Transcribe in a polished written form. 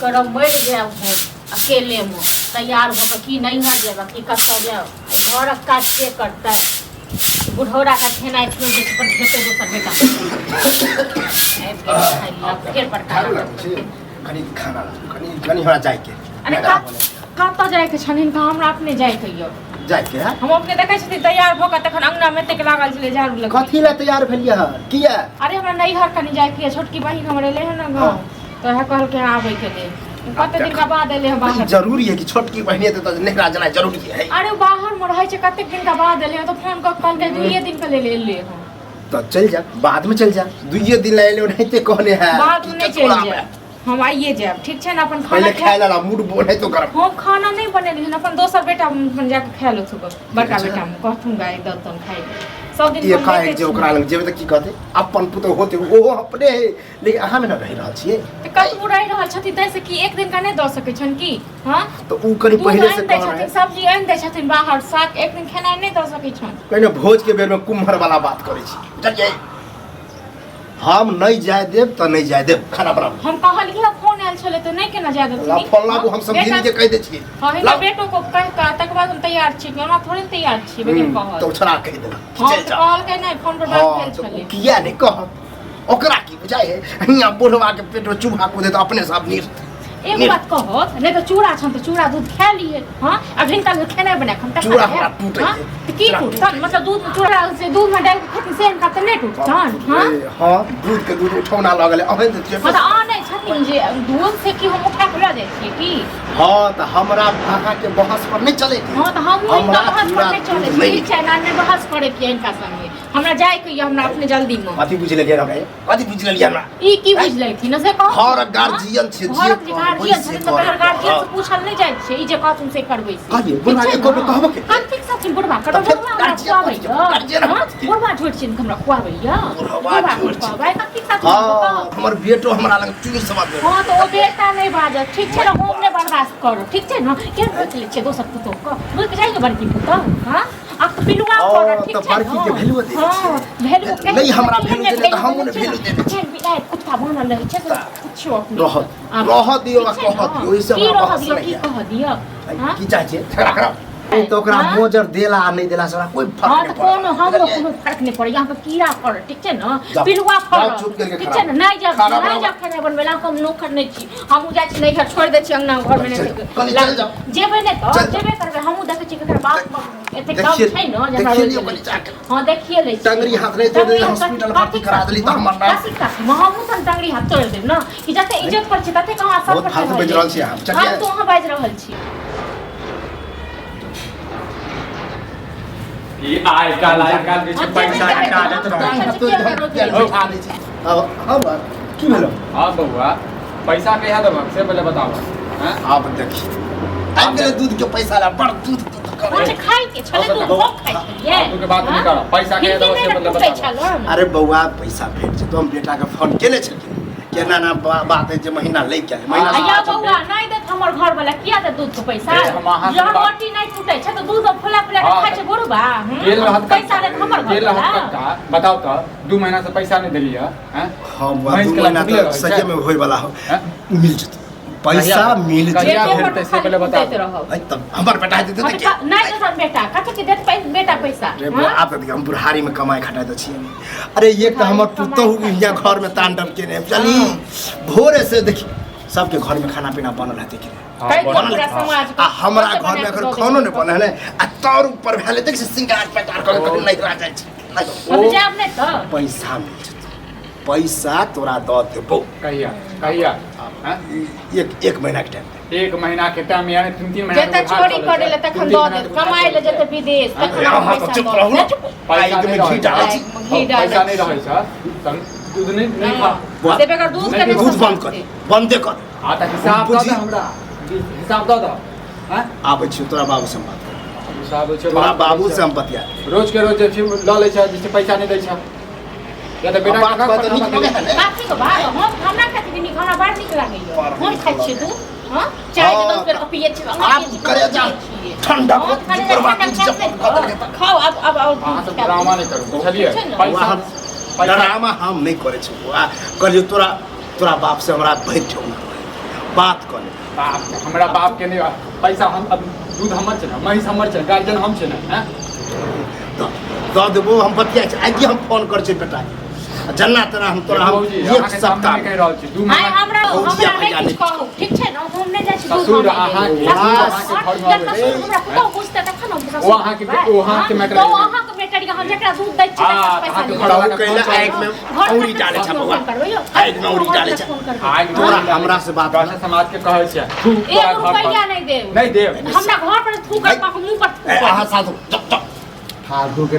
करब मर जाब हम अकेले में तैयार होकर कि नहीं है जेब कि कतऽ जाब घरक काज के करतै बुढ़ौरा का खेनाइ छोड़ दे पर खेते दोसर बेटा फिर पड़का कनी खाना कनी हमरा जाय के अरे कतऽ जाय के छनिन का हमरा अपने जाय के यो जाय के हम अपने देखै छथि तैयार भऽ के तखन अंगना में तक लागल छलै झाड़ू लग कथि ला तैयार भेलिए ह किया अरे हमरा नैहर कनी जाय के छोटकी बहिन हमर एले है ना गांव तो है कहल के आबै के लिए कते दिन का बाद एले हम बाहर जरूरी है कि छोटकी बहिन है तो नेकरा जाना जरूरी है अरे बाहर में रहै छै कते दिन का बाद एले तो फोन क कहल के 2 दिन के ले ले हम तो चल जा बाद में चल जा 2 दिन ले ले नहीं ते कहने है बाद में नहीं चल जा हम आइए जाब ठीक छै ना अपन खाना पहले खाय ला मूड बोले तो गरम हम खाना नहीं बनेली अपन दोसर बेटा अपन जाके खा लो थुक बड़का बेटा में कहथुन गाय दतन खाइ सब दिन ये खाए जे ओकरा लग जेबे त की कहते अपन पुतो होते ओ अपने लेकिन अहाँ में न रह रहल छिए कत बुराई रहल छथि तै से कि एक दिन का नहीं द सकै छन की हां तो उ कनी पहले से कह रहे सब्जी आन दे छथिन बाहर साग एक दिन खाना नहीं द सकै छन कने भोज के बेर में कुम्हर वाला बात करे छी चलिए हम नहीं जाय देब त नहीं जाय देब खाना बना हम कहलिए फोन आयल छले त नहीं केना जाय देब ला फोन लागू हम सब दिन के कह दे छी हां बेटो को कह का तक बाद हम तैयार छी हमरा थोड़े तैयार छी लेकिन कह तो छोड़ा कह देला चल जा कहल के नहीं फोन पर बात भेल छले किया नहीं कह ओकरा की बुझाय है हिया बुढ़वा के पेट में चूहा को दे तो अपने सब नीर एक बात कहो नहीं तो चूड़ा छन तो चूड़ा दूध खा लिए हां अब हिनका खाना बना हम तक चूड़ा हमरा टूटे तो की टूटन मतलब दूध चूड़ा से दूध में डाल के खेती से इनका तो नहीं टूटन हां हां दूध के दूध उठौना लगले अबे तो मतलब आ नहीं छथिन जे दूध से की हम उठा के ला जाय छी की हां तो हमरा अहाँ के बहस पर नहीं चले हां तो हम इनका बहस पर नहीं चले ठीक छै ना ने बहस करे के इनका संगे हमरा जाय के हमरा अपने जल्दी में कथि बुझ लेलिए रे कथि बुझ लेलिए हमरा ई की बुझ लेथिन से कह घर गार्जियन छै गार्जियन छै तो गार्जियन से पूछल नहीं जाय छै ई जे कहथुन से करबै से कहिए बुढ़वा एको बेर कहबो के हम ठीक सथिन बुढ़वा करबो गार्जियन बुढ़वा छोड़ छिन हमरा खुआबै या बुढ़वा खुआबै कथि सथिन हां हमर बेटो हमरा लग चूर सवाद हां तो ओ बेटा नहीं बाजत ठीक छै ना हम नहीं बर्दाश्त करू ठीक छै ना के रख ले छै दोसर पुतो को बोल के जाइए बड़की पुतो हां अब पिलुआ कर ठीक छै बड़की के वैल्यू दे हां वैल्यू नहीं हमरा वैल्यू दे त हम ने वैल्यू दे छै बिलाय कुत्ता बनल रहे छै तो कुछो रह दियो कह दियो ई सब बहस नहीं कह दियो हां की चाहे छै तो ओकरा मोजर देला आ नहीं देला से कोई फर्क नहीं कोनो हमरो कोनो फर्क नहीं पड़े यहां पे कीड़ा पड़ ठीक छै ना पिलुआ पड़ ठीक छै ना नहीं जा खाना बनवेला हम नौकर नहीं छी हम जाय छी नहीं घर छोड़ दे छी अंगना घर में नहीं चल जाओ जेबे नहीं तो जेबे करबे हम देखे छी केकर बाप एते काम छै ना जमा हां देखिए ले टंगरी हाथ नहीं तोड़ दे हॉस्पिटल भर्ती करा देली त हमर ना हम सन टंगरी हाथ तोड़ देब ना कि जते इज्जत पर छै तते कहां सब बहुत फालतू बज रहल छी हम चलिए हम तो वहां बाज रहल छी ई आजकल के छै पैसा निकालत रहै अब की भेलो हां बउआ पैसा कहिया देब से पहले बताओ हैं आप देखी अब गेले दूध के पैसा ला बड़ दूध अच्छा खाई के छले तू भोग खाई छलिए तू के बात नहीं कर पैसा कहिया देब से पहले बताओ अरे बउआ पैसा भेट छै तो हम बेटा के फोन केले छलिए केना ना बात है जे महीना ले के महीना या बउआ नहीं देत हमर घर वाला किया दे दूध के पैसा जब रोटी नहीं टूटे छै तो दूध फुला फुला के खाय छै बुढ़बा गेल रहत पैसा ले हमर घर गेल रहत का बताओ तो 2 महीना से पैसा नहीं देलिए हैं हां 2 महीना तो सजे में होय वाला हो मिल जत पैसा मिल कहिया भेटते से पहले बताओ तब हमर बेटा देते त के नहीं तो बेटा कथि के देत बेटा पैसा रे आप तो हम बुढ़ारी में कमाई खटाई तो छी अरे एक तो हमर पुतो यहाँ घर में तांडव केने चली भोरे से देखी सबके घर में खाना पीना बनल है देखी आ हमरा घर में अगर खानो नहीं बनल है आ तौर ऊपर भेले देख से सिंगार पटार कर नहीं रह जाय छै अब जाब नहीं तो पैसा मिल जत पैसा तोरा द देबो कहिया एक महीना के टाइम 1 महीना के टाइम यानी 3-3 महीना जते चोरी करे ले तखन द दे कमाई ले जते विदेश तखन पैसा चुप रहो पैसा में घी डाल छी पैसा नहीं रहै छ दूध नहीं खा देबे कर दूध के दूध बंद कर आ त हिसाब द हमरा हिसाब द हैं आबै छी तोरा बाबू से बात कर हिसाब छै तोरा बाबू से हम बतिया रोज के रोज ल ले छ जैसे पैसा नहीं दै छ या त बेटा का बात तो निक लगे है काफी को बात हम हमरा खातिर निक हमरा बड़ निक लागैय हम खाइ छी तू हां चाय के 10 रुपया पिए छी आप करे जा ठंडा को करवा कुछ खाओ अब हां सब ड्रामा नहीं करू बुझलिए पैसा ड्रामा हम नहीं करे छी कहलियो तोरा बाप से हमरा भेट छौ बात कर ले बाप हमरा बाप के नहीं पैसा हम अब दूध हमर छै ना महिष हमर छै गार्जियन हम छै ना हैं दऽ देबो हम बतिया छै आइ हम फोन कर छै बेटा जन्ना तेना हम तोरा हम एक सप्ताह कहि रहल छी 2 महीना हमरा नहीं कुछ कहू ठीक छै ना हम नहीं जाइ छी ससुर अहाँ के घर में हमरा पुतौ पूछते तखन हम ससुर ओ अहाँ के मैटर ओ अहाँ के मैटर हम जेकरा दूध दै छी पैसा तो कहले आग में औरी डाले छ बाबा आग में औरी डाले छ तोरा हमरा से बात भाषा समाज के कहै छै तू तोरा घर रुपैया नहीं देब नहीं देब हमरा घर पर थूक मुंह पर अहाँ साथ हाथ धो के